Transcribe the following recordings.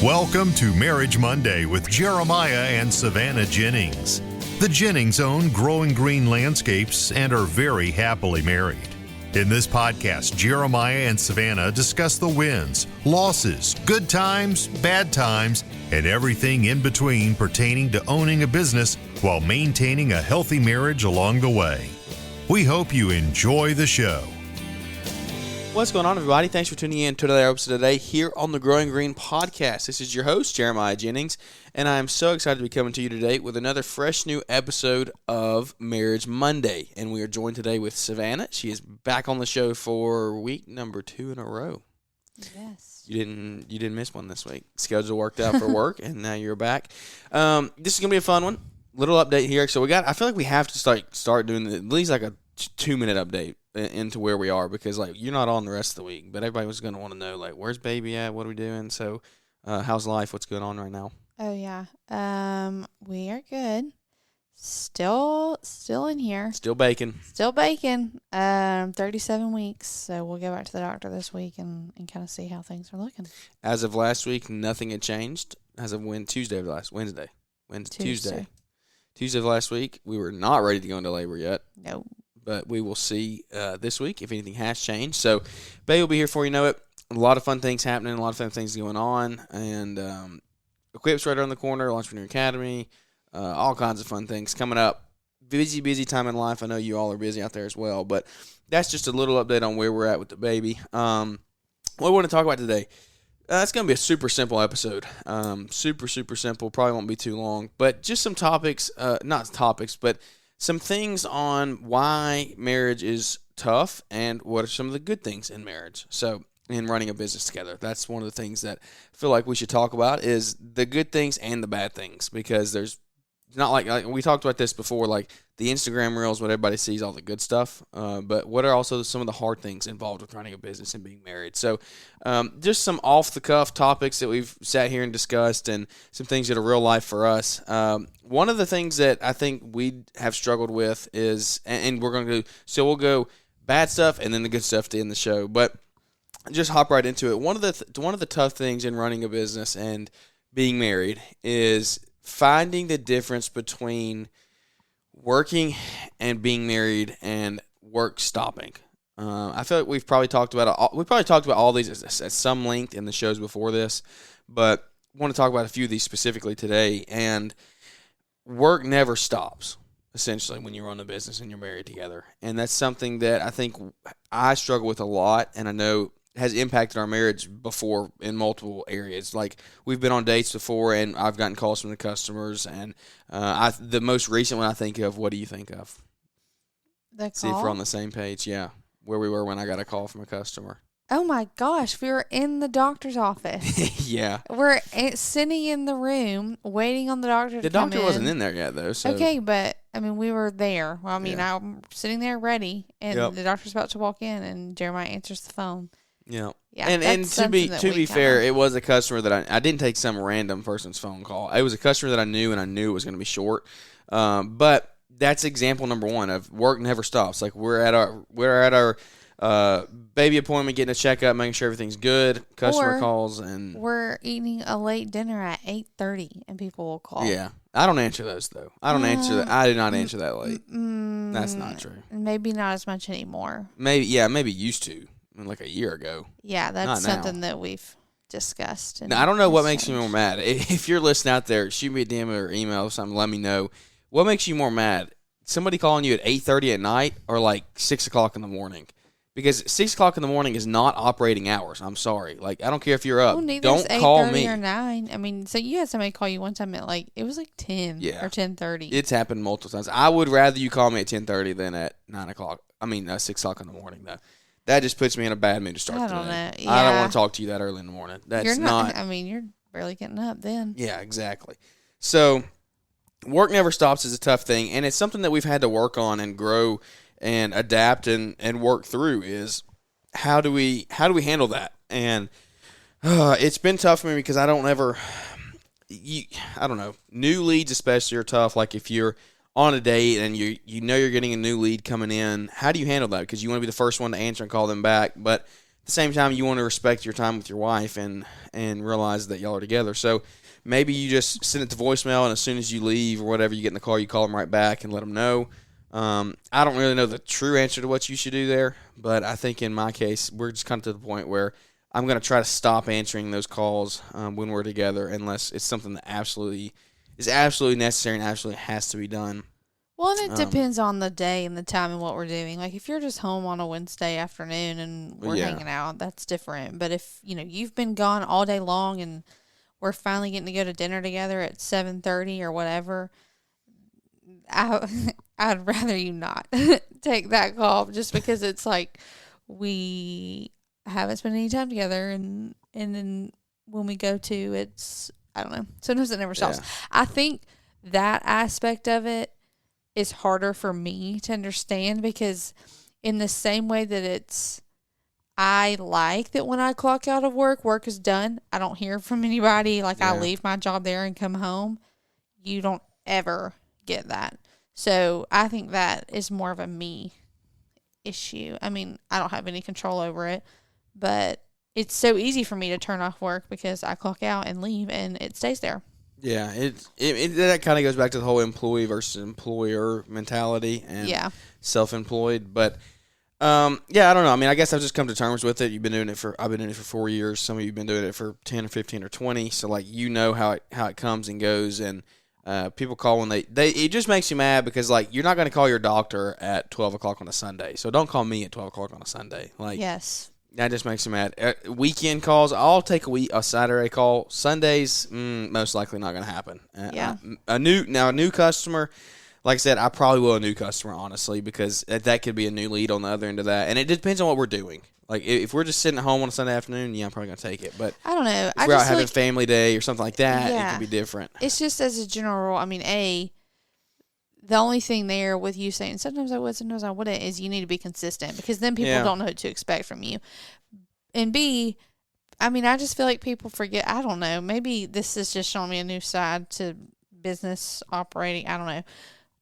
Welcome to Marriage Monday with Jeremiah and Savannah Jennings. The Jennings own Growing Green Landscapes and are very happily married. In this podcast, Jeremiah and Savannah discuss the wins, losses, good times, bad times, and everything in between pertaining to owning a business while maintaining a healthy marriage along the way. We hope you enjoy the show. What's going on, everybody? Thanks for tuning in to another episode today here on the Growing Green Podcast. This is your host, Jeremiah Jennings, and I am so excited to be coming to you today with another fresh new episode of Marriage Monday. And we are joined today with Savannah. She is back on the show for week number 2 in a row. Yes. You didn't miss one this week. Schedule worked out for work, and now you're back. This is gonna be a fun one. Little update here. So I feel like we have to start doing at least like a 2-minute update into where we are, because like you're not on the rest of the week, but everybody was going to want to know like where's baby at, what are we doing, so how's life, what's going on right now? Oh yeah. We are good. Still in here. Still baking. 37 weeks, so we'll go back to the doctor this week and kind of see how things are looking. As of last week, nothing had changed. As of Tuesday of last week, we were not ready to go into labor yet. Nope. But we will see this week if anything has changed. So, Bay will be here before you know it. A lot of fun things happening, a lot of fun things going on. And Equip's right around the corner, Entrepreneur Academy, all kinds of fun things coming up. Busy time in life. I know you all are busy out there as well. But that's just a little update on where we're at with the baby. What we want to talk about today, it's going to be a super simple episode. Super simple. Probably won't be too long. But just some topics, but some things on why marriage is tough and what are some of the good things in marriage. So, in running a business together, that's one of the things that I feel like we should talk about is the good things and the bad things, because there's not like we talked about this before, like the Instagram reels, what everybody sees, all the good stuff, but what are also some of the hard things involved with running a business and being married. So just some off-the-cuff topics that we've sat here and discussed, and some things that are real life for us. One of the things that I think we have struggled with is, and we're going to go, so we'll go bad stuff and then the good stuff to end the show, but just hop right into it. One of the tough things in running a business and being married is finding the difference between working and being married and work stopping. I feel like we've probably talked about all these at some length in the shows before this, but I want to talk about a few of these specifically today. And work never stops, essentially, when you run a business and you're married together. And that's something that I think I struggle with a lot, and I know has impacted our marriage before in multiple areas. Like, we've been on dates before, and I've gotten calls from the customers, and the most recent one I think of, what do you think of? The call? See if we're on the same page, yeah. Where we were when I got a call from a customer. Oh my gosh, we were in the doctor's office. Yeah. We're sitting in the room waiting on the doctor to come in. The doctor wasn't in there yet, though. So. Okay, but, I mean, we were there. Well, I mean, Yeah. I'm sitting there ready, and the doctor's about to walk in, and Jeremiah answers the phone. Yeah. Yeah, and to be fair, it was a customer that I didn't take some random person's phone call. It was a customer that I knew, and I knew it was going to be short. But that's example number one of work never stops. Like, we're at our baby appointment, getting a checkup, making sure everything's good. Customer calls, and we're eating a late dinner at 8:30, and people will call. Yeah, I don't answer those though. I don't answer that. I did not answer that late. That's not true. Maybe not as much anymore. Maybe used to. Like a year ago. Yeah, that's something that we've discussed. Now, I don't know what makes you more mad. If you're listening out there, shoot me a DM or email or something. Let me know. What makes you more mad? Somebody calling you at 8:30 at night or like 6 o'clock in the morning? Because 6 o'clock in the morning is not operating hours. I'm sorry. Like, I don't care if you're up. Well, don't call me. 8:30 or 9. I mean, so you had somebody call you one time at it was like 10 or 10:30. It's happened multiple times. I would rather you call me at 10:30 than at 9 o'clock. 6 o'clock in the morning, though. That just puts me in a bad mood to start the day. Yeah. I don't want to talk to you that early in the morning. That's not. I mean, you're barely getting up then. Yeah, exactly. So, work never stops is a tough thing, and it's something that we've had to work on and grow and adapt and work through. Is how do we handle that? And it's been tough for me because I don't know. New leads especially are tough. Like, if you're on a date and you know you're getting a new lead coming in, how do you handle that? Because you want to be the first one to answer and call them back, but at the same time, you want to respect your time with your wife and realize that y'all are together. So maybe you just send it to voicemail, and as soon as you leave or whatever, you get in the car, you call them right back and let them know. I don't really know the true answer to what you should do there, but I think in my case, we're just kind of to the point where I'm going to try to stop answering those calls when we're together unless it's something that is absolutely necessary and absolutely has to be done. Well, and it depends on the day and the time and what we're doing. Like, if you're just home on a Wednesday afternoon and we're hanging out, that's different. But if, you've been gone all day long and we're finally getting to go to dinner together at 7:30 or whatever, I'd rather you not take that call just because it's like we haven't spent any time together, and then when we go to, it's, I don't know, sometimes it never stops. Yeah. I think that aspect of it is harder for me to understand because in the same way that I like that when I clock out of work is done. I don't hear from anybody. Like, I leave my job there and come home. You don't ever get that. So I think that is more of a me issue. I mean, I don't have any control over it, but it's so easy for me to turn off work because I clock out and leave and it stays there. Yeah, that kind of goes back to the whole employee versus employer mentality and self-employed. But I don't know. I mean, I guess I've just come to terms with it. I've been doing it for 4 years. Some of you've been doing it for 10 or 15 or 20. So like, how it comes and goes, and people call when they it just makes you mad because like, you're not going to call your doctor at 12 o'clock on a Sunday. So don't call me at 12 o'clock on a Sunday. Like, yes. That just makes me mad. Weekend calls, I'll take a Saturday call. Sundays, most likely not going to happen. A new customer, like I said, I probably will a new customer, honestly, because that could be a new lead on the other end of that. And it depends on what we're doing. Like, if we're just sitting at home on a Sunday afternoon, I'm probably going to take it. But I don't know. If we're out having family day or something like that, it could be different. It's just as a general rule, I mean, the only thing there with you saying sometimes I would, sometimes I wouldn't, is you need to be consistent because then people don't know what to expect from you. And B, I mean, I just feel like people forget. I don't know. Maybe this is just showing me a new side to business operating. I don't know.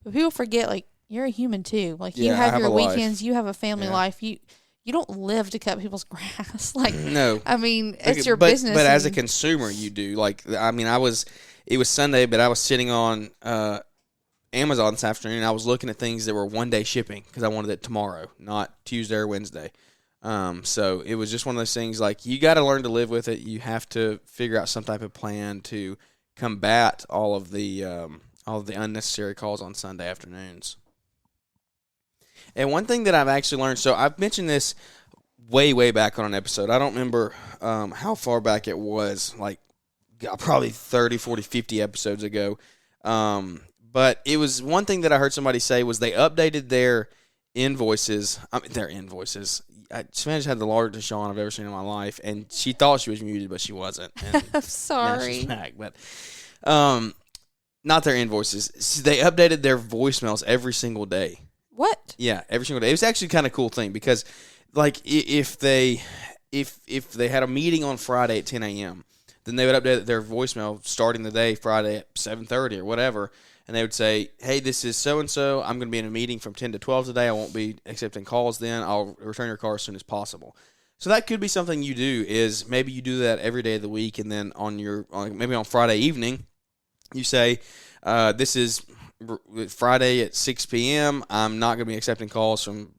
But people forget, like, you're a human too. Like, you have your weekends. Life. You have a family life. You don't live to cut people's grass. Like, no. I mean, it's your business. But as a consumer, you do. Like, I mean, it was Sunday, but I was sitting on Amazon this afternoon. I was looking at things that were one-day shipping because I wanted it tomorrow, not Tuesday or Wednesday. So it was just one of those things, like, you got to learn to live with it. You have to figure out some type of plan to combat all of the unnecessary calls on Sunday afternoons. And one thing that I've actually learned, so I've mentioned this way, way back on an episode. I don't remember how far back it was, like probably 30, 40, 50 episodes ago. But it was one thing that I heard somebody say was they updated their invoices. Savannah had the largest yawn I've ever seen in my life, and she thought she was muted, but she wasn't. And I'm sorry. She's back, but not their invoices. They updated their voicemails every single day. What? Yeah, every single day. It was actually kind of cool thing because, like, if they had a meeting on Friday at 10 a.m., then they would update their voicemail starting the day Friday at 7:30 or whatever. And they would say, hey, this is so-and-so. I'm going to be in a meeting from 10 to 12 today. I won't be accepting calls then. I'll return your call as soon as possible. So that could be something you do, is maybe you do that every day of the week, and then maybe on Friday evening, you say, this is Friday at 6 p.m. I'm not going to be accepting calls from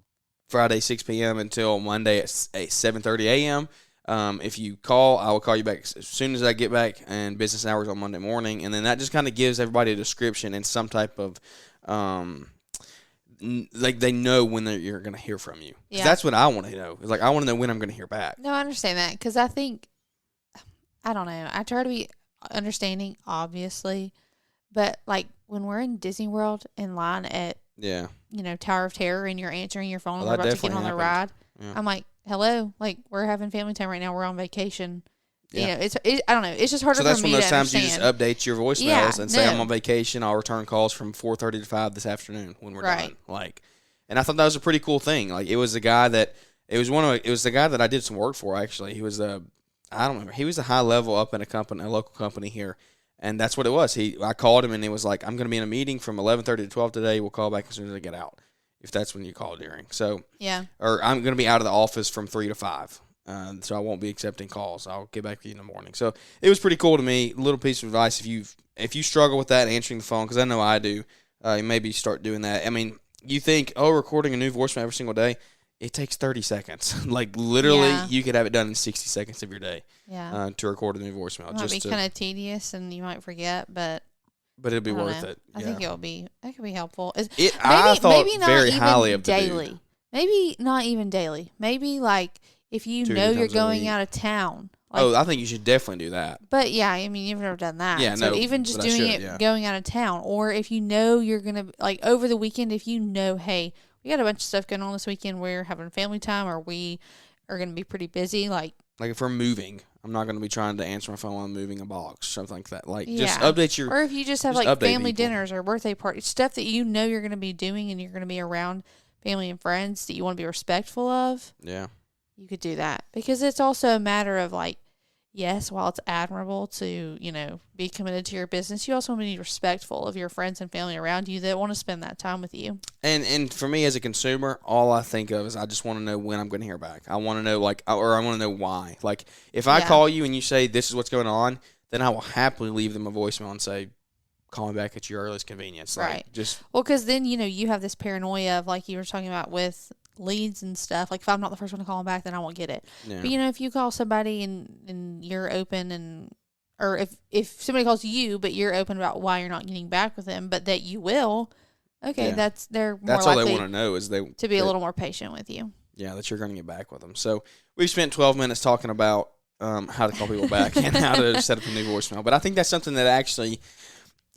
Friday 6 p.m. until Monday at 7:30 a.m. If you call, I will call you back as soon as I get back, and business hours on Monday morning. And then that just kind of gives everybody a description and some type of, like, they know when you're going to hear from you. Yeah. That's what I want to know. It's like, I want to know when I'm going to hear back. No, I understand that because I think, I don't know. I try to be understanding, obviously, but like when we're in Disney World in line at, Tower of Terror, and you're answering your phone and we're about to get on the ride, I'm like, hello, like, we're having family time right now. We're on vacation. Yeah. I don't know. It's just harder for me to understand. So that's one of those times you just update your voicemails and say, I'm on vacation. I'll return calls from 4:30 to 5 this afternoon when we're done. Like, and I thought that was a pretty cool thing. Like, it was the guy that I did some work for, actually. He was I don't remember. He was a high level up in a local company here. And that's what it was. I called him and it was like, I'm going to be in a meeting from 11:30 to 12 today. We'll call back as soon as I get out, if that's when you call during. So, or I'm going to be out of the office from 3 to 5. so I won't be accepting calls. I'll get back to you in the morning. So it was pretty cool to me. Little piece of advice if you struggle with that answering the phone, because I know I do, maybe start doing that. I mean, you think, recording a new voicemail every single day, it takes 30 seconds. Like, literally, you could have it done in 60 seconds of your day to record a new voicemail. It might be kind of tedious and you might forget, but it'll be worth it. I think it could be helpful. I thought very highly of daily. The dude. Maybe not even daily. Maybe, like, if you know you're going out of town. Like, I think you should definitely do that. But, yeah, I mean, you've never done that. Yeah, so no, even just doing it going out of town. Or if you know you're going to, like, over the weekend, if you know, hey, we got a bunch of stuff going on this weekend. We're having family time, or we are going to be pretty busy. Like if we're moving, I'm not going to be trying to answer my phone while I'm moving a box, something like that. Like, just update your... Or if you just have, like, family dinners or birthday parties, stuff that you know you're going to be doing and you're going to be around family and friends that you want to be respectful of. Yeah. You could do that. Because it's also a matter of, like, yes, while it's admirable to, be committed to your business, you also want to be respectful of your friends and family around you that want to spend that time with you. And for me as a consumer, all I think of is I just want to know when I'm going to hear back. I want to know, or I want to know why. Like, if I call you and you say this is what's going on, then I will happily leave them a voicemail and say, call me back at your earliest convenience. Right. Like, because then, you have this paranoia of, like you were talking about with leads and stuff. Like, if I'm not the first one to call them back, then I won't get it. Yeah. But, if you call somebody and you're open or if somebody calls you, but you're open about why you're not getting back with them, but that you will, they're more that's likely all they want to know is to be a little more patient with you. Yeah, that you're going to get back with them. So we've spent 12 minutes talking about how to call people back and how to set up a new voicemail. But I think that's something that actually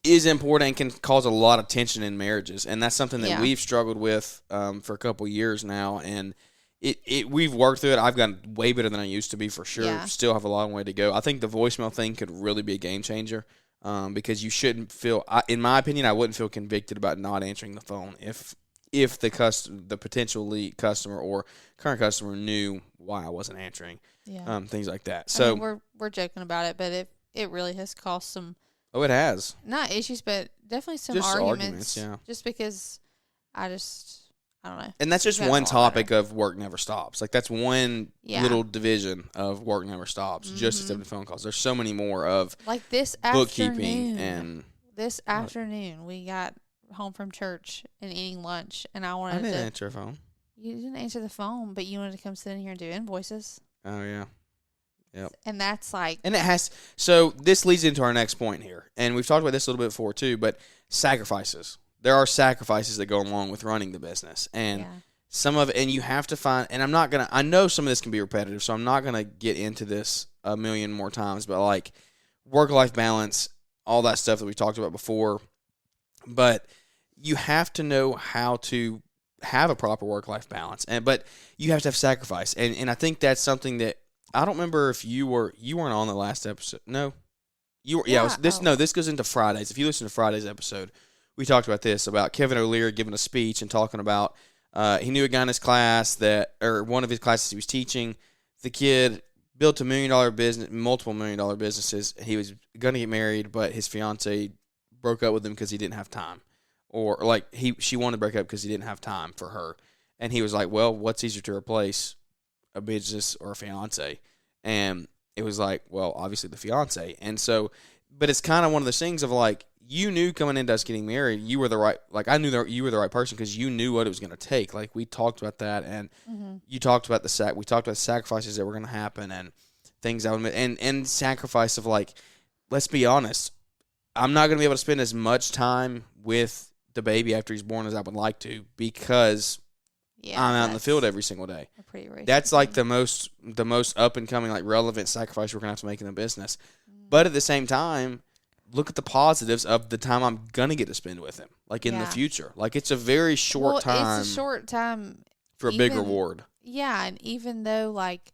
is important and can cause a lot of tension in marriages. And that's something that we've struggled with for a couple years now. And we've worked through it. I've gotten way better than I used to be for sure. Yeah. Still have a long way to go. I think the voicemail thing could really be a game changer because you shouldn't feel, in my opinion, I wouldn't feel convicted about not answering the phone if the potential lead customer or current customer knew why I wasn't answering. Yeah. Things like that. So I mean, we're joking about it, but it really has caused some. Oh, it has. Not issues, but definitely some arguments. Yeah. Just because I don't know. And that's just one topic of work never stops. Like, that's one little division of work never stops, just accepting phone calls. There's so many more of like this bookkeeping and this afternoon we got home from church and eating lunch, and I didn't answer a phone. You didn't answer the phone, but you wanted to come sit in here and do invoices. Oh yeah. Yep. And that's like... And it has... So this leads into our next point here. And we've talked about this a little bit before too, but sacrifices. There are sacrifices that go along with running the business. And some of it... And you have to find... And I'm not going to... I know some of this can be repetitive, so I'm not going to get into this a million more times, but like work-life balance, all that stuff that we talked about before. But you have to know how to have a proper work-life balance. But you have to have sacrifice. And I think that's something that... I don't remember if you weren't on the last episode. No, you were. Yeah, this goes into Fridays. If you listen to Friday's episode, we talked about this about Kevin O'Leary giving a speech and talking about he knew a guy in his class one of his classes he was teaching. The kid built a $1 million business, multiple $1 million businesses. He was going to get married, but his fiance broke up with him because he didn't have time, or like she wanted to break up because he didn't have time for her, and he was like, "Well, what's easier to replace? A business or a fiance?" And it was like, well, obviously the fiance. And so, but it's kind of one of those things of like, you knew coming into us getting married, you were the right, like I knew that you were the right person because you knew what it was going to take. Like we talked about that, and you talked about we talked about the sacrifices that were going to happen and things that would, and sacrifice of like, let's be honest, I'm not going to be able to spend as much time with the baby after he's born as I would like to because I'm out in the field every single day. That's like the most up and coming, like relevant sacrifice we're gonna have to make in the business. But at the same time, look at the positives of the time I'm gonna get to spend with him, like in the future. Like it's a very short time. It's a short time for a big reward. Yeah, and even though like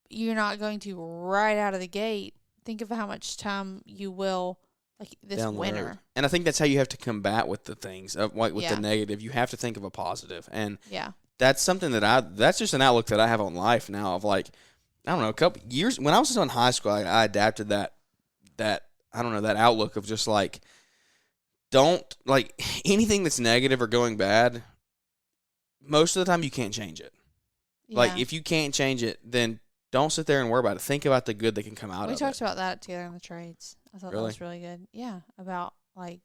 you're not going to right out of the gate, think of how much time you will. Like this winter. And I think that's how you have to combat with the things, like with the negative. You have to think of a positive. And that's something that's just an outlook that I have on life now of like, I don't know, a couple years. When I was in high school, I adapted that I don't know, that outlook of just like, don't, like anything that's negative or going bad, most of the time you can't change it. Like, if you can't change it, then don't sit there and worry about it. Think about the good that can come out of it. We talked about that together in the trades. I thought that Really? was really good. Yeah, about like.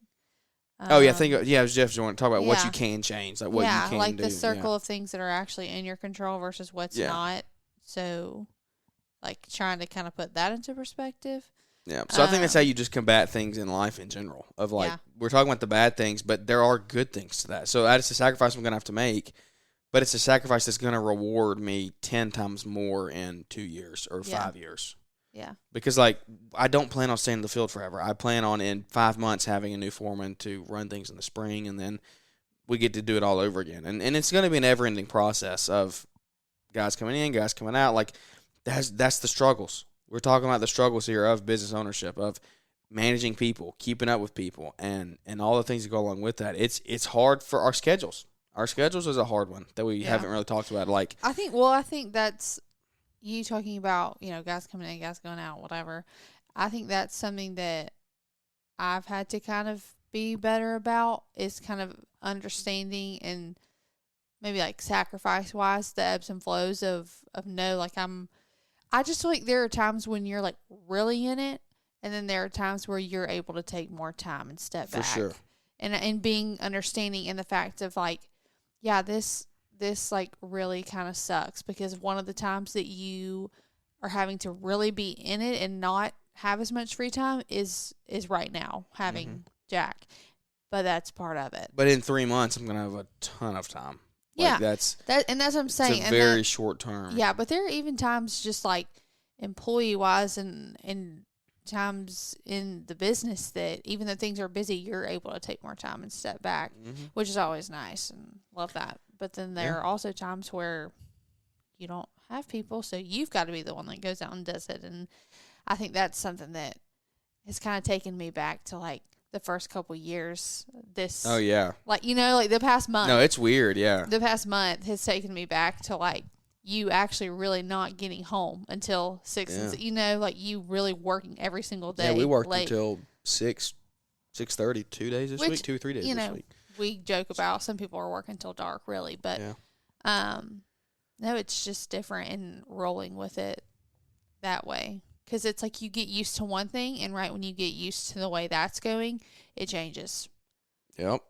Oh yeah, it was Jeff want to talk about what yeah. you can change, like what you can do. like the circle of things that are actually in your control versus what's Yeah. not. So, like trying to kind of put that into perspective. Yeah, so I think that's how you just combat things in life in general. Of like, Yeah. we're talking about the bad things, but there are good things to that. So that's a sacrifice I'm going to have to make, but it's a sacrifice that's going to reward me 10 times more in 2 years or Yeah. 5 years. Yeah. Because, like, I don't plan on staying in the field forever. I plan on in 5 months having a new foreman to run things in the spring, and then we get to do it all over again. And it's going to be an ever-ending process of guys coming in, guys coming out. Like, that's the struggles. We're talking about the struggles here of business ownership, of managing people, keeping up with people, and all the things that go along with that. It's hard for our schedules. Our schedules is a hard one that we haven't really talked about. Like, I think that's you talking about, guys coming in, guys going out, whatever. I think that's something that I've had to kind of be better about, is kind of understanding and maybe like sacrifice wise the ebbs and flows of no, like I just feel like there are times when you're like really in it, and then there are times where you're able to take more time and step back. for sure. And being understanding in the fact of like, yeah, this like really kind of sucks, because one of the times that you are having to really be in it and not have as much free time is right now having Jack, but that's part of it. But in 3 months, I'm going to have a ton of time. Yeah, Like, that's what I'm saying. it's a very short term. Yeah, but there are even times just like employee wise and times in the business that even though things are busy, you're able to take more time and step back, which is always nice and love that. But then there are also times where you don't have people, so you've got to be the one that goes out and does it. And I think that's something that has kind of taken me back to like the first couple years. Oh yeah. Like, like the past month. No, it's weird. Yeah. The past month has taken me back to like you actually really not getting home until 6, and like you really working every single day. Yeah, we worked late. until 6:30 2 days this week, 2 or 3 days this week. We joke about some people are working till dark, really, but no, it's just different and rolling with it that way. Because it's like you get used to one thing, and right when you get used to the way that's going, it changes. Yep.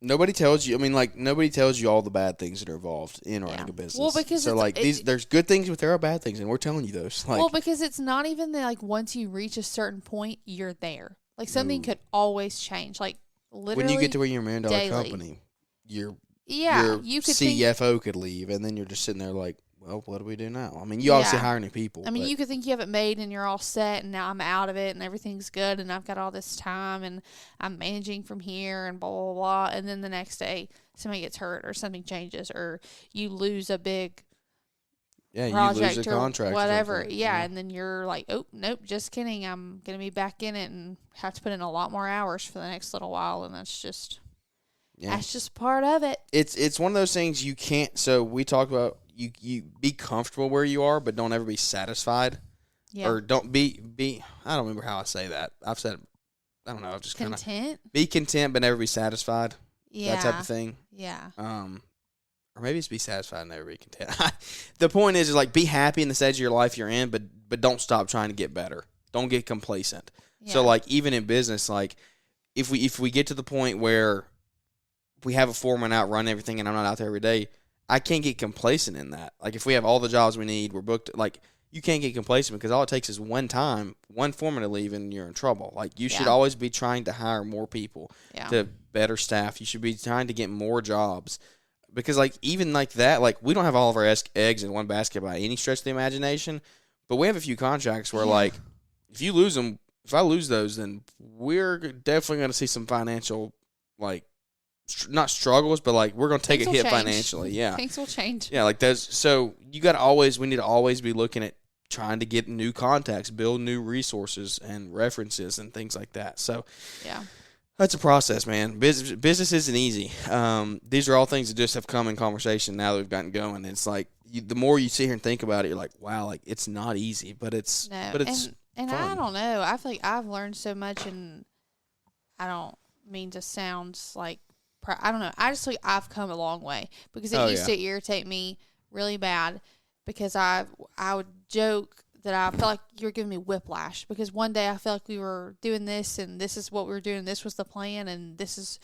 Nobody tells you. I mean, like, nobody tells you all the bad things that are involved in running a business. Well, because so like there's good things, but there are bad things, and we're telling you those. Like, well, because it's not even that like once you reach a certain point, you're there. Like something could always change. Like literally, when you get to where you're a $1 million daily. company, your you could CFO could leave, and then you're just sitting there like, well, what do we do now? I mean, you obviously hire new people. I mean, you could think you have it made and you're all set, and now I'm out of it and everything's good and I've got all this time and I'm managing from here and blah, blah, blah. And then the next day somebody gets hurt or something changes or you lose a big project you lose a contract or whatever. something. Yeah, and then you're like, oh, nope, just kidding. I'm going to be back in it and have to put in a lot more hours for the next little while, and that's just part of it. It's one of those things you can't. So we talk about you be comfortable where you are, but don't ever be satisfied. Yeah. Or don't be. I don't remember how I say that. I've said, I don't know. I've just kind of content. Be content, but never be satisfied. Yeah. That type of thing. Yeah. Or maybe it's be satisfied and never be content. The point is like be happy in the stage of your life you're in, but don't stop trying to get better. Don't get complacent. Yeah. So like even in business, like if we get to the point where we have a foreman out running everything and I'm not out there every day, I can't get complacent in that. Like if we have all the jobs we need, we're booked. Like you can't get complacent because all it takes is one foreman to leave and you're in trouble. Like you should always be trying to hire more people to better staff. You should be trying to get more jobs because like even like that, like we don't have all of our eggs in one basket by any stretch of the imagination, but we have a few contracts where like if you lose them, if I lose those, then we're definitely going to see some financial like not struggles, but like we're going to take a hit financially. Yeah. Things will change. Yeah. Like those. So we need to always be looking at trying to get new contacts, build new resources and references and things like that. So that's a process, man. Business isn't easy. These are all things that just have come in conversation now that we've gotten going. It's like the more you sit here and think about it, you're like, wow, like it's not easy, but it's and fun. I don't know. I feel like I've learned so much, and I don't mean to sound like I don't know. I just feel like I've come a long way because it used to irritate me really bad because I would joke that I felt like you were giving me whiplash because one day I felt like we were doing this and this is what we were doing. This was the plan and this is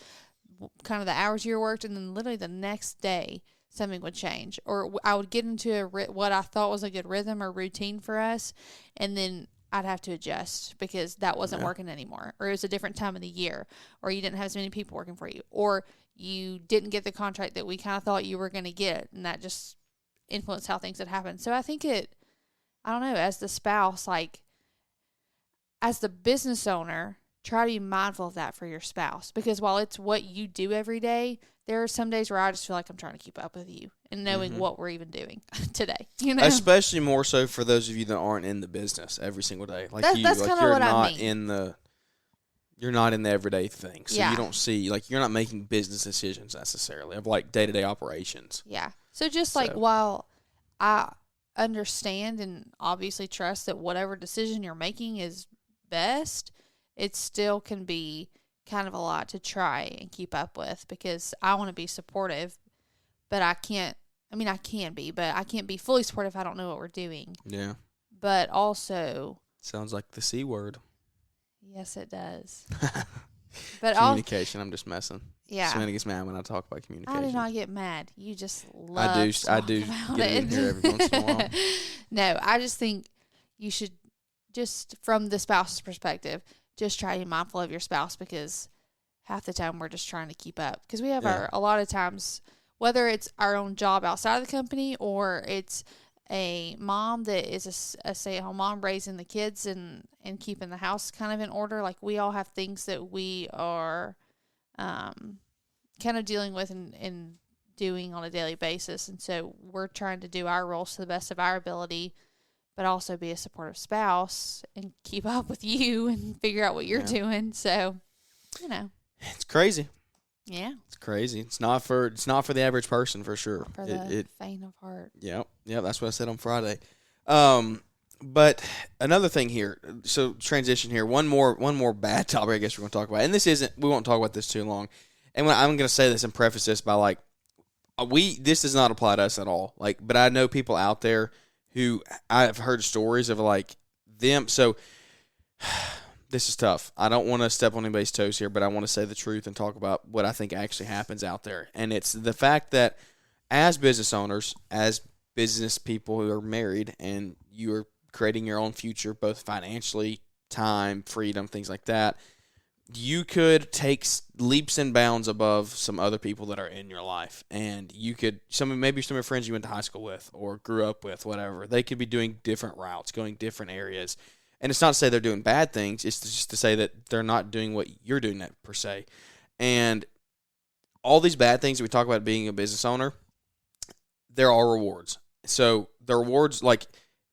kind of the hours you worked. And then literally the next day something would change, or I would get into what I thought was a good rhythm or routine for us. And then I'd have to adjust because that wasn't working anymore, or it was a different time of the year, or you didn't have as many people working for you, or you didn't get the contract that we kind of thought you were going to get. And that just influenced how things had happened. So I think I don't know, as the spouse, like, as the business owner, try to be mindful of that for your spouse. Because while it's what you do every day, there are some days where I just feel like I'm trying to keep up with you and knowing what we're even doing today. You know, especially more so for those of you that aren't in the business every single day, like that's like kind of you're what not I mean. you're not in the everyday thing, so you don't see, like, you're not making business decisions necessarily of like day-to-day operations. Yeah. So just like while I understand and obviously trust that whatever decision you're making is best, it still can be kind of a lot to try and keep up with because I want to be supportive, but I can't. I mean, I can be, but I can't be fully supportive if I don't know what we're doing. Yeah. But also, Sounds like the C word. yes, it does. But communication. I'm just messing. Yeah. Savannah gets mad when I talk about communication. I do not get mad. You just love I do about get it in here every once in a while. No, I just think you should just, from the spouse's perspective, just try to be mindful of your spouse because half the time we're just trying to keep up. Because we have a lot of times, whether it's our own job outside of the company or it's a mom that is a stay-at-home mom raising the kids and keeping the house kind of in order, like we all have things that we are kind of dealing with and doing on a daily basis. And so we're trying to do our roles to the best of our ability, but also be a supportive spouse and keep up with you and figure out what you're doing. So, you know, it's crazy. Yeah, it's crazy. It's not for the average person for sure. For the faint of heart. Yeah, that's what I said on Friday. But another thing here. So transition here. One more bad topic I guess we're going to talk about. And we won't talk about this too long. And I'm going to say this and preface this by like, this does not apply to us at all. Like, but I know people out there who I've heard stories of like them. So this is tough. I don't want to step on anybody's toes here, but I want to say the truth and talk about what I think actually happens out there. And it's the fact that as business owners, as business people who are married, and you are creating your own future, both financially, time, freedom, things like that, you could take leaps and bounds above some other people that are in your life. And you could, maybe some of your friends you went to high school with or grew up with, whatever, they could be doing different routes, going different areas. And it's not to say they're doing bad things. It's just to say that they're not doing what you're doing, that per se. And all these bad things that we talk about being a business owner, there are rewards. So the rewards, like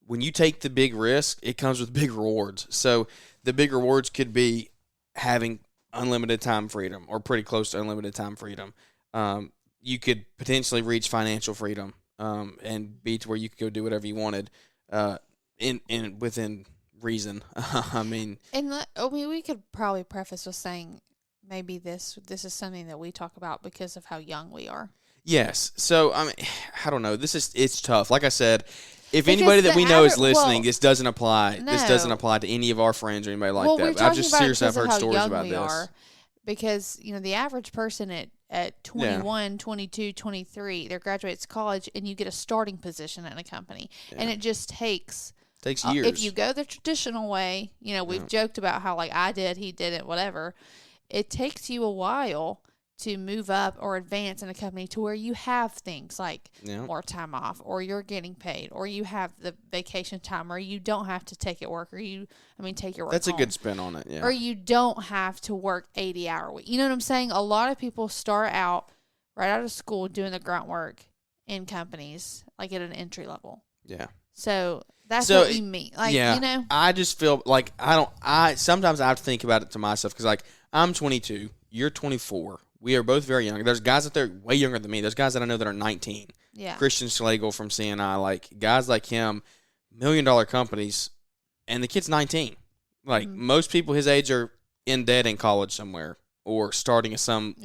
when you take the big risk, it comes with big rewards. So the big rewards could be having unlimited time freedom or pretty close to unlimited time freedom. You could potentially reach financial freedom and be to where you could go do whatever you wanted within reason. I mean, we could probably preface with saying maybe this is something that we talk about because of how young we are. Yes. So I mean, I don't know. It's tough. Like I said, if anybody that we know is listening, this doesn't apply. No. This doesn't apply to any of our friends or anybody like that. I've just seriously heard stories about this. Because, the average person at 21, 22, 23, they graduates college and you get a starting position in a company. Yeah. And it just takes years. If you go the traditional way, we've joked about how like I did, he didn't, whatever. It takes you a while to move up or advance in a company to where you have things like more time off, or you're getting paid, or you have the vacation time, or you don't have to take it work, or take your work That's home. A good spin on it, yeah. Or you don't have to work 80-hour week. You know what I'm saying? A lot of people start out right out of school doing the grunt work in companies, like at an entry level. Yeah. So that's what we mean. Like, I just feel like sometimes I have to think about it to myself because like I'm 22, you're 24. We are both very young. There's guys out there way younger than me. There's guys that I know that are 19. Yeah. Christian Schlegel from CNI, like guys like him, $1 million companies, and the kid's 19. Like most people his age are in debt in college somewhere or starting at some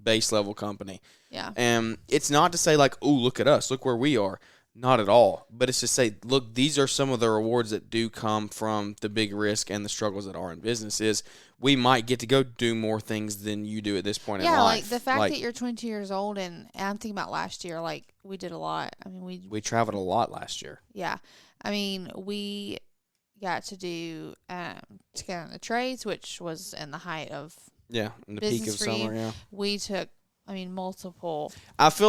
base level company. Yeah. And it's not to say like, oh, look at us, look where we are. Not at all. But it's to say, look, these are some of the rewards that do come from the big risk and the struggles that are in business. Is we might get to go do more things than you do at this point in life. Yeah, like the fact that you're 22 years old, and I'm thinking about last year, like we did a lot. I mean, we traveled a lot last year. Yeah. I mean, we got to do to get on the trades, which was in the height of in the peak of summer. Yeah, we took. I mean, multiple. But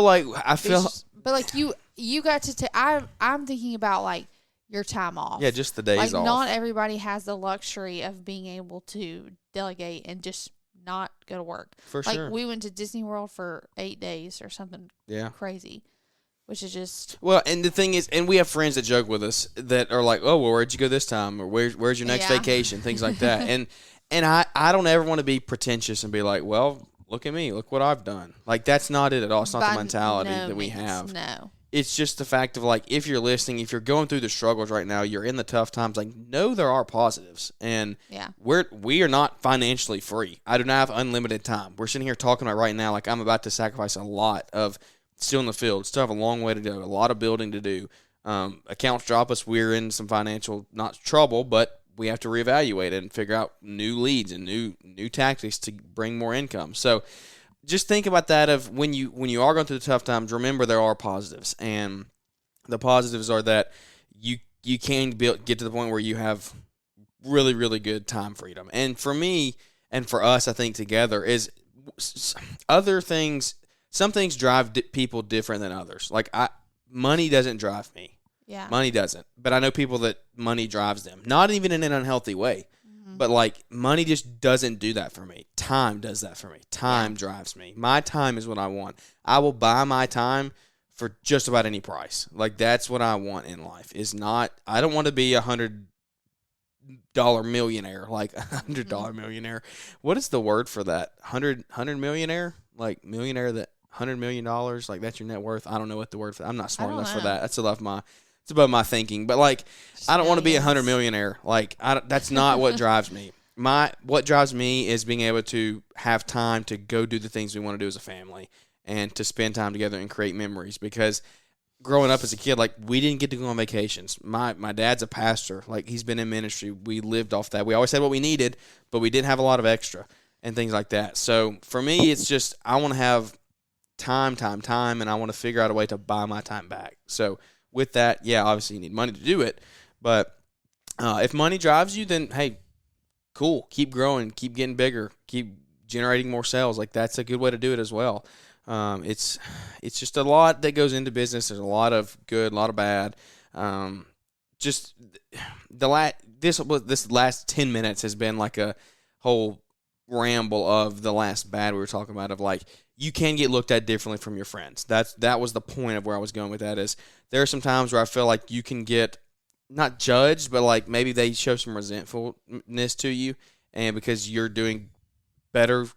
like you got to take. I'm thinking about like your time off. Yeah, just the days off. Not everybody has the luxury of being able to delegate and just not go to work. For sure. Like we went to Disney World for 8 days or something. Yeah. Crazy. Which is just... Well, and the thing is, and we have friends that joke with us that are like, oh, well, where'd you go this time? Or where's your next vacation? Things like that. And I don't ever want to be pretentious and be like, well, look at me. Look what I've done. Like, that's not it at all. It's not the mentality that we have. No. It's just the fact of, like, if you're listening, if you're going through the struggles right now, you're in the tough times, like, know there are positives. And we are not financially free. I do not have unlimited time. We're sitting here talking about right now, like, I'm about to sacrifice a lot of still in the field, still have a long way to go, a lot of building to do. Accounts drop us, we're in some financial, not trouble, but we have to reevaluate it and figure out new leads and new tactics to bring more income. So just think about that of when you are going through the tough times, remember there are positives. And the positives are that you can get to the point where you have really, really good time freedom. And for me and for us, I think together is other things. Some things drive people different than others. Like money doesn't drive me. Yeah. Money doesn't. But I know people that money drives them. Not even in an unhealthy way. Mm-hmm. But like money just doesn't do that for me. Time does that for me. Time drives me. My time is what I want. I will buy my time for just about any price. Like that's what I want in life. I don't want to be $100 millionaire, like $100 millionaire. What is the word for that? 100 millionaire? Like millionaire that $100 million, like that's your net worth. I don't know what the word for that. I'm not smart enough for that. That's it's above my thinking. But like, I don't want to be $100 millionaire. Like, that's not what drives me. What drives me is being able to have time to go do the things we want to do as a family and to spend time together and create memories. Because growing up as a kid, like we didn't get to go on vacations. My dad's a pastor. Like he's been in ministry. We lived off that. We always had what we needed, but we didn't have a lot of extra and things like that. So for me, it's just I want to have time, and I want to figure out a way to buy my time back. So with that, obviously you need money to do it. But if money drives you, then hey, cool. Keep growing, keep getting bigger, keep generating more sales. Like that's a good way to do it as well. It's just a lot that goes into business. There's a lot of good, a lot of bad. Just this last 10 minutes has been like a whole ramble of the last bad we were talking about of like you can get looked at differently from your friends. That was the point of where I was going with that is there are some times where I feel like you can get not judged, but like maybe they show some resentfulness to you and because you're doing better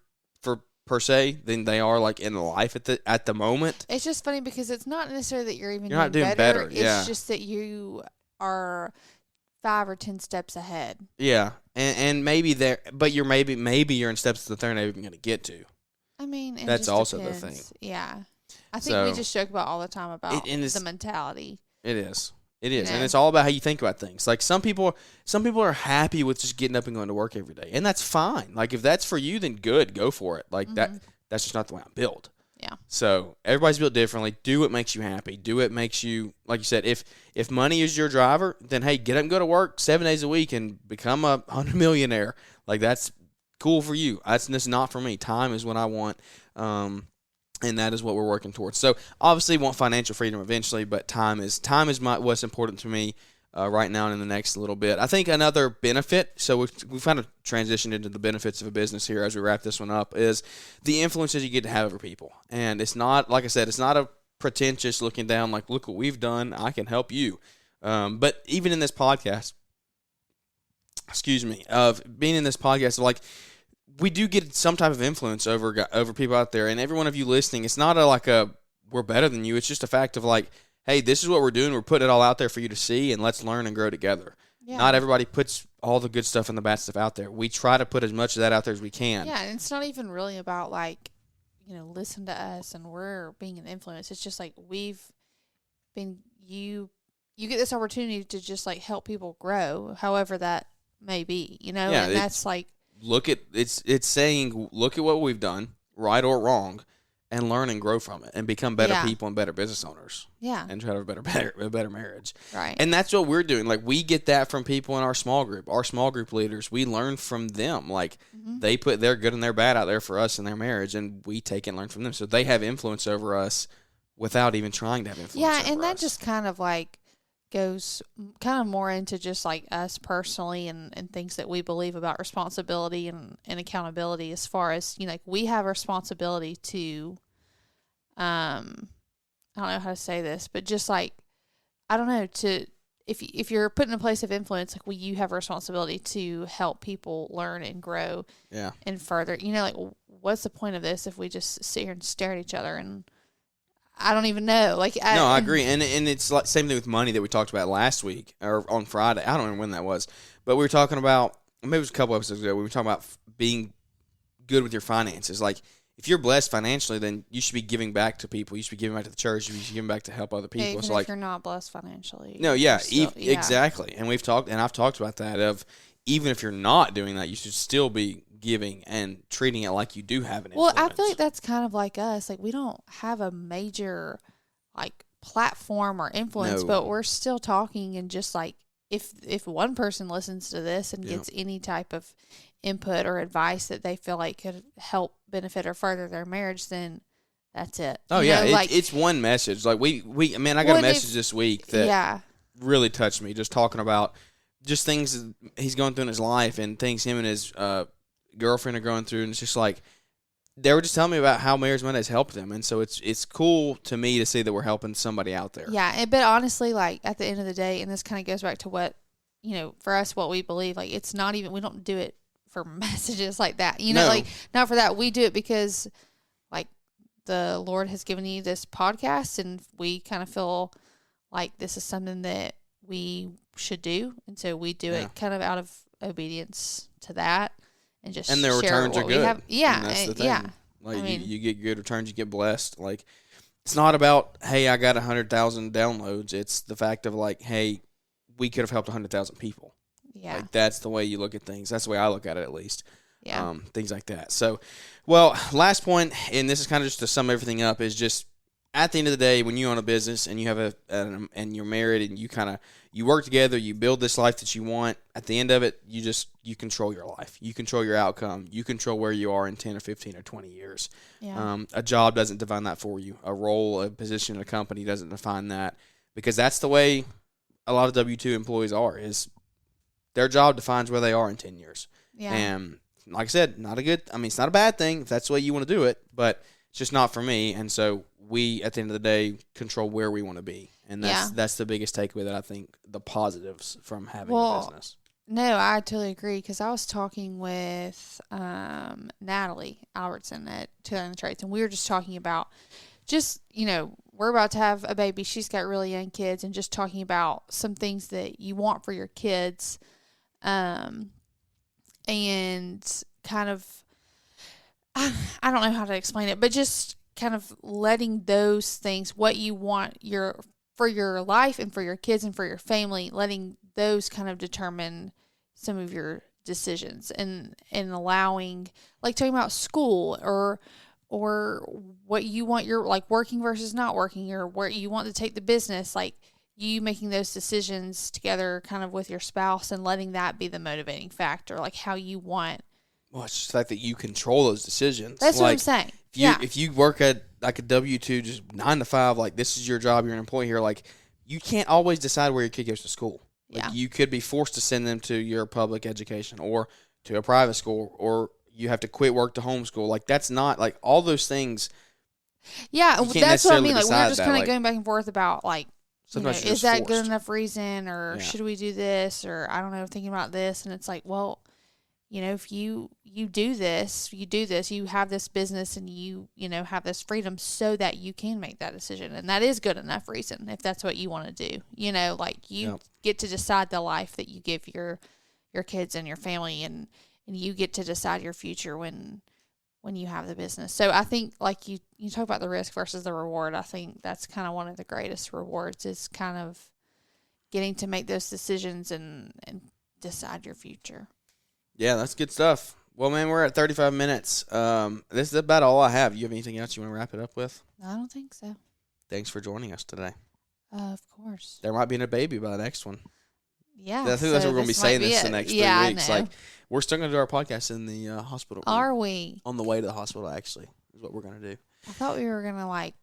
per se than they are like in life at the moment. It's just funny because it's not necessarily that you're not doing better. It's just that you are 5 or 10 steps ahead. Yeah, and maybe there, but maybe you're in steps that they're not even going to get to. I mean, that's also the thing. Yeah, I think we just joke about all the time about the mentality. It is, and it's all about how you think about things. Like some people are happy with just getting up and going to work every day, and that's fine. Like if that's for you, then good, go for it. Like that's just not the way I'm built. Yeah. So everybody's built differently. Do what makes you happy. Do what makes you, like you said, if money is your driver, then hey, get up and go to work 7 days a week and become a $100 millionaire. Like that's cool for you. That's not for me. Time is what I want, and that is what we're working towards. So obviously, want financial freedom eventually, but time is what's important to me right now and in the next little bit. I think another benefit. So we've kind of transitioned into the benefits of a business here as we wrap this one up. Is the influences you get to have over people, and it's not like I said, it's not a pretentious looking down like look what we've done. I can help you, but even in this podcast. Of being in this podcast, like we do get some type of influence over people out there, and every one of you listening, it's not we're better than you. It's just a fact of like, hey, this is what we're doing. We're putting it all out there for you to see, and let's learn and grow together. Yeah. Not everybody puts all the good stuff and the bad stuff out there. We try to put as much of that out there as we can. Yeah, and it's not even really about like listen to us and we're being an influence. It's just like we've been you get this opportunity to just like help people grow, however that may be, Yeah, and that's like it's saying look at what we've done, right or wrong, and learn and grow from it and become better people and better business owners. Yeah. And try to have a better marriage. Right. And that's what we're doing. Like, we get that from people in our small group. Our small group leaders, we learn from them. Like, they put their good and their bad out there for us in their marriage, and we take and learn from them. So they have influence over us without even trying to have influence over and that us. just kind of like goes kind of more into just like us personally and things that we believe about responsibility and accountability, as far as, like we have a responsibility to, I don't know how to say this, but just like, I don't know, if you're put in a place of influence, like you have a responsibility to help people learn and grow and further, like what's the point of this if we just sit here and stare at each other? And I don't even know. Like, I agree. And it's like same thing with money that we talked about last week or on Friday. I don't know when that was, but we were talking about, maybe it was a couple episodes ago, we were talking about being good with your finances. Like, if you're blessed financially, then you should be giving back to people. You should be giving back to the church. You should be giving back to help other people. Even so, like, if you're not blessed financially. No, exactly. And I've talked about that of, even if you're not doing that, you should still be giving and treating it like you do have an influence. Well, I feel like that's kind of like us. Like, we don't have a major like platform or influence, but we're still talking, and just like if one person listens to this and gets any type of input or advice that they feel like could help benefit or further their marriage, then that's it. Oh, it's one message. Like I got a message this week that really touched me, just talking about just things he's going through in his life and things him and his girlfriend are going through, and it's just like they were just telling me about how Marriage Monday has helped them, and so it's cool to me to see that we're helping somebody out there. Yeah, but honestly, like at the end of the day, and this kind of goes back to what for us, what we believe. Like, it's not even, we don't do it for messages like that. Like, not for that. We do it because like the Lord has given you this podcast, and we kind of feel like this is something that we should do, and so we do it kind of out of obedience to that. And their returns are good. Yeah, that's the thing. Like, you get good returns, you get blessed. Like, it's not about, hey, I got 100,000 downloads. It's the fact of like, hey, we could have helped 100,000 people. Yeah, like, that's the way you look at things. That's the way I look at it, at least. Yeah, things like that. So, well, last point, and this is kind of just to sum everything up, is just at the end of the day, when you own a business and you have and you're married and you work together, you build this life that you want. At the end of it, you control your life. You control your outcome. You control where you are in 10 or 15 or 20 years. Yeah. A job doesn't define that for you. A role, a position in a company doesn't define that, because that's the way a lot of W-2 employees are. Is their job defines where they are in 10 years. Yeah. And like I said, it's not a bad thing if that's the way you want to do it, but it's just not for me. And so we, at the end of the day, control where we want to be. And that's the biggest takeaway that I think, the positives from having a business. No, I totally agree, because I was talking with Natalie Albertson at 2000 Traits, and we were just talking about we're about to have a baby. She's got really young kids, and just talking about some things that you want for your kids, and kind of, I don't know how to explain it, but just kind of letting those things, what you want for your life and for your kids and for your family, letting those kind of determine some of your decisions, and allowing, like talking about school or what you want your, like working versus not working, or where you want to take the business, like you making those decisions together kind of with your spouse, and letting that be the motivating factor, like how you want. Well, it's just the fact that you control those decisions. That's what I'm saying. If you work at like a W-2, just 9 to 5, like this is your job, you're an employee here, like you can't always decide where your kid goes to school. Like, you could be forced to send them to your public education or to a private school, or you have to quit work to homeschool. Like, that's not, like, all those things. Yeah, that's what I mean. Like, we're just kind of like, going back and forth about, like, is that forced. good enough reason, or should we do this, or I don't know, thinking about this, and it's like, well, if you do this, you have this business, and you have this freedom so that you can make that decision, and that is good enough reason if that's what you want to do. Like, you get to decide the life that you give your kids and your family, and you get to decide your future when when you have the business. So I think like you talk about the risk versus the reward. I think that's kind of one of the greatest rewards is kind of getting to make those decisions and decide your future. Yeah, that's good stuff. Well, man, we're at 35 minutes. This is about all I have. You have anything else you want to wrap it up with? I don't think so. Thanks for joining us today. Of course. There might be a baby by the next one. Yeah. I think that's what we're going to be saying this the next 3 weeks. I know. Like, we're still going to do our podcast in the hospital room. Are we? On the way to the hospital, actually, is what we're going to do. I thought we were going to like,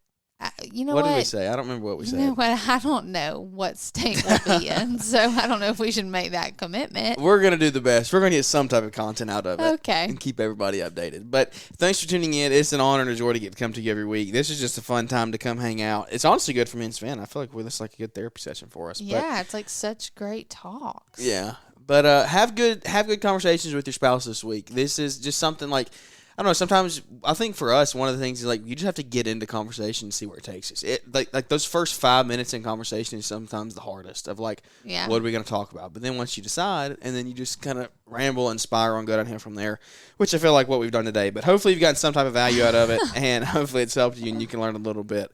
you know What what? did we say? I don't remember what we said. You know what? I don't know what state we'll be in, so I don't know if we should make that commitment. We're going to do the best. We're going to get some type of content out of it. Okay. And keep everybody updated. But thanks for tuning in. It's an honor and a joy to get to come to you every week. This is just a fun time to come hang out. It's honestly good for me and Savannah. I feel like this is like a good therapy session for us. Yeah, it's like such great talks. Yeah. But have good conversations with your spouse this week. This is just something like, I don't know, sometimes I think for us, one of the things is like you just have to get into conversation and see where it takes us. Like those first 5 minutes in conversation is sometimes the hardest of like, what are we going to talk about? But then once you decide, and then you just kind of ramble and spiral and go downhill from there, which I feel like what we've done today. But hopefully you've gotten some type of value out of it, and hopefully it's helped you and you can learn a little bit.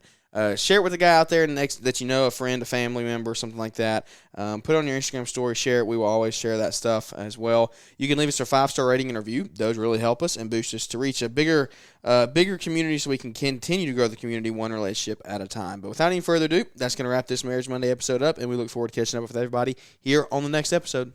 Share it with a guy out there next that you know, a friend, a family member, something like that. Put it on your Instagram story, share it. We will always share that stuff as well. You can leave us a 5-star rating and review. Those really help us and boost us to reach a bigger community so we can continue to grow the community one relationship at a time. But without any further ado, that's going to wrap this Marriage Monday episode up, and we look forward to catching up with everybody here on the next episode.